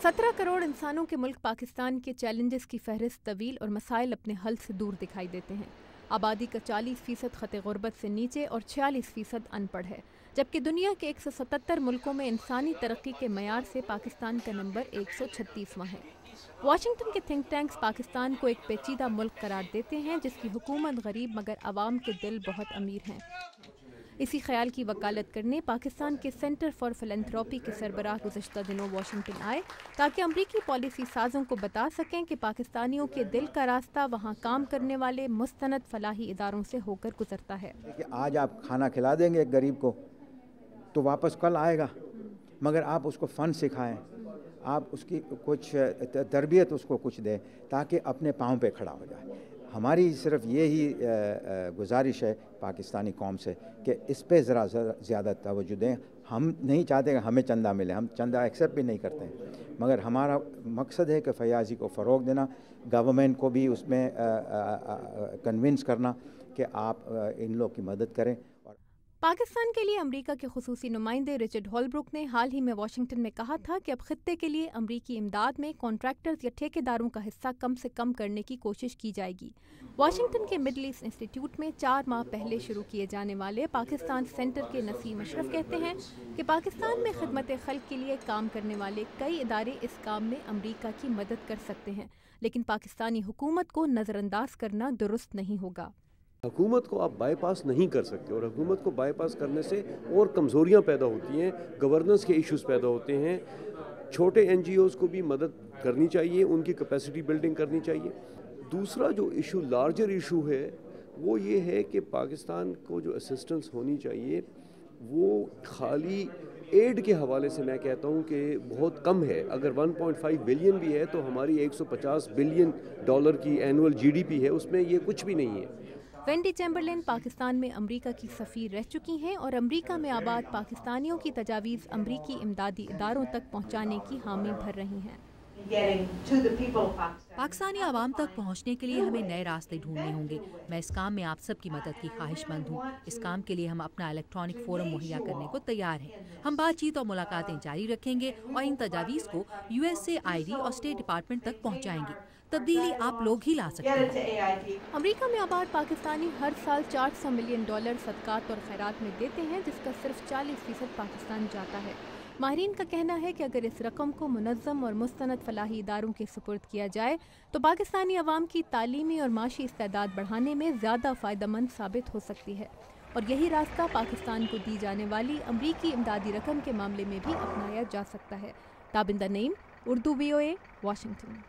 17 करोड़ इंसानों के मुल्क पाकिस्तान के चैलेंजेस की फहरिस्त तवील और मसाइल अपने हल से दूर दिखाई देते हैं। आबादी का 40% खते गुर्बत से नीचे और 46% अनपढ़ है, जबकि दुनिया के 177 मुल्कों में इंसानी तरक्की के मयार से पाकिस्तान का नंबर 136वां है। वाशिंगटन के थिंक टैंक्स पाकिस्तान को एक पेचीदा मुल्क करार देते हैं जिसकी हुकूमत गरीब मगर अवाम के दिल बहुत अमीर हैं। इसी ख्याल की वकालत करने पाकिस्तान के सेंटर फॉर फिलैंथ्रोपी के सरबराह गुज़श्ता दिनों वाशिंगटन आए ताकि अमरीकी पॉलिसी साजों को बता सकें कि पाकिस्तानियों के दिल का रास्ता वहाँ काम करने वाले मुस्तनद फलाही इदारों से होकर गुजरता है। आज आप खाना खिला देंगे एक गरीब को तो वापस कल आएगा, मगर आप उसको फ़न सिखाएं, आप उसकी कुछ तरबियत उसको कुछ दें ताकि अपने पाँव पे खड़ा हो जाए। हमारी सिर्फ ये ही गुजारिश है पाकिस्तानी कौम से कि इस पे ज़रा ज़्यादा तवज्जो दें। हम नहीं चाहते कि हमें चंदा मिले, हम चंदा एक्सेप्ट भी नहीं करते हैं, मगर हमारा मकसद है कि फयाजी को फ़रोग़ देना, गवर्नमेंट को भी उसमें कन्विंस करना कि आप इन लोग की मदद करें। पाकिस्तान के लिए अमरीका के खुसूसी नुमाइंदे रिचर्ड हॉलब्रुक ने हाल ही में वाशिंगटन में कहा था कि अब खित्ते के लिए अमरीकी इमदाद में कॉन्ट्रैक्टर्स या ठेकेदारों का हिस्सा कम से कम करने की कोशिश की जाएगी। वाशिंगटन के मिडल ईस्ट इंस्टीट्यूट में 4 माह पहले शुरू किए जाने वाले पाकिस्तान सेंटर के नसीम अशरफ कहते हैं कि पाकिस्तान में खिदमत खल्क के लिए काम करने वाले कई इदारे इस काम में अमरीका की मदद कर सकते हैं, लेकिन पाकिस्तानी हुकूमत को नज़रअंदाज करना दुरुस्त नहीं होगा। हुकूमत को आप बाईपास नहीं कर सकते, और हुकूमत को बाईपास करने से और कमज़ोरियाँ पैदा होती हैं, गवर्नेंस के इश्यूज़ पैदा होते हैं। छोटे NGOs को भी मदद करनी चाहिए, उनकी कैपेसिटी बिल्डिंग करनी चाहिए। दूसरा जो इशू लार्जर इशू है वो ये है कि पाकिस्तान को जो असिस्टेंस होनी चाहिए वो खाली एड के हवाले से मैं कहता हूँ कि बहुत कम है। अगर 1.5 बिलियन भी है तो हमारी 150 बिलियन डॉलर की एनुअल GDP है, उसमें ये कुछ भी नहीं है। वेंडी चैम्बरलेन पाकिस्तान में अमरीका की सफ़ीर रह चुकी हैं और अमरीका में आबाद पाकिस्तानियों की तजावीज़ अमरीकी इमदादी इदारों तक पहुँचाने की हामी भर रही हैं। पाकिस्तानी आवाम तक पहुंचने के लिए हमें नए रास्ते ढूंढने होंगे। मैं इस काम में आप सबकी मदद की ख्वाहिशमंद हूं। इस काम के लिए हम अपना इलेक्ट्रॉनिक फोरम मुहैया करने को तैयार हैं। हम बातचीत और मुलाकातें जारी रखेंगे और इन तजावीज़ को USAID और स्टेट डिपार्टमेंट तक पहुंचाएंगे। तब्दीली आप लोग ही ला सकते हैं। अमरीका में आबाद पाकिस्तानी हर साल $400 मिलियन सदकात और खैरात में देते हैं, जिसका सिर्फ 40% पाकिस्तान जाता है। माहिरीन का कहना है कि अगर इस रकम को मुनज़्ज़म और मुस्तनद फलाही इदारों के सुपुर्द किया जाए तो पाकिस्तानी अवाम की तालीमी और माशी इस्तेदाद बढ़ाने में ज़्यादा फ़ायदेमंद साबित हो सकती है, और यही रास्ता पाकिस्तान को दी जाने वाली अमरीकी इमदादी रकम के मामले में भी अपनाया जा सकता है। Tabinda Naeem, Urdu VOA, Washington.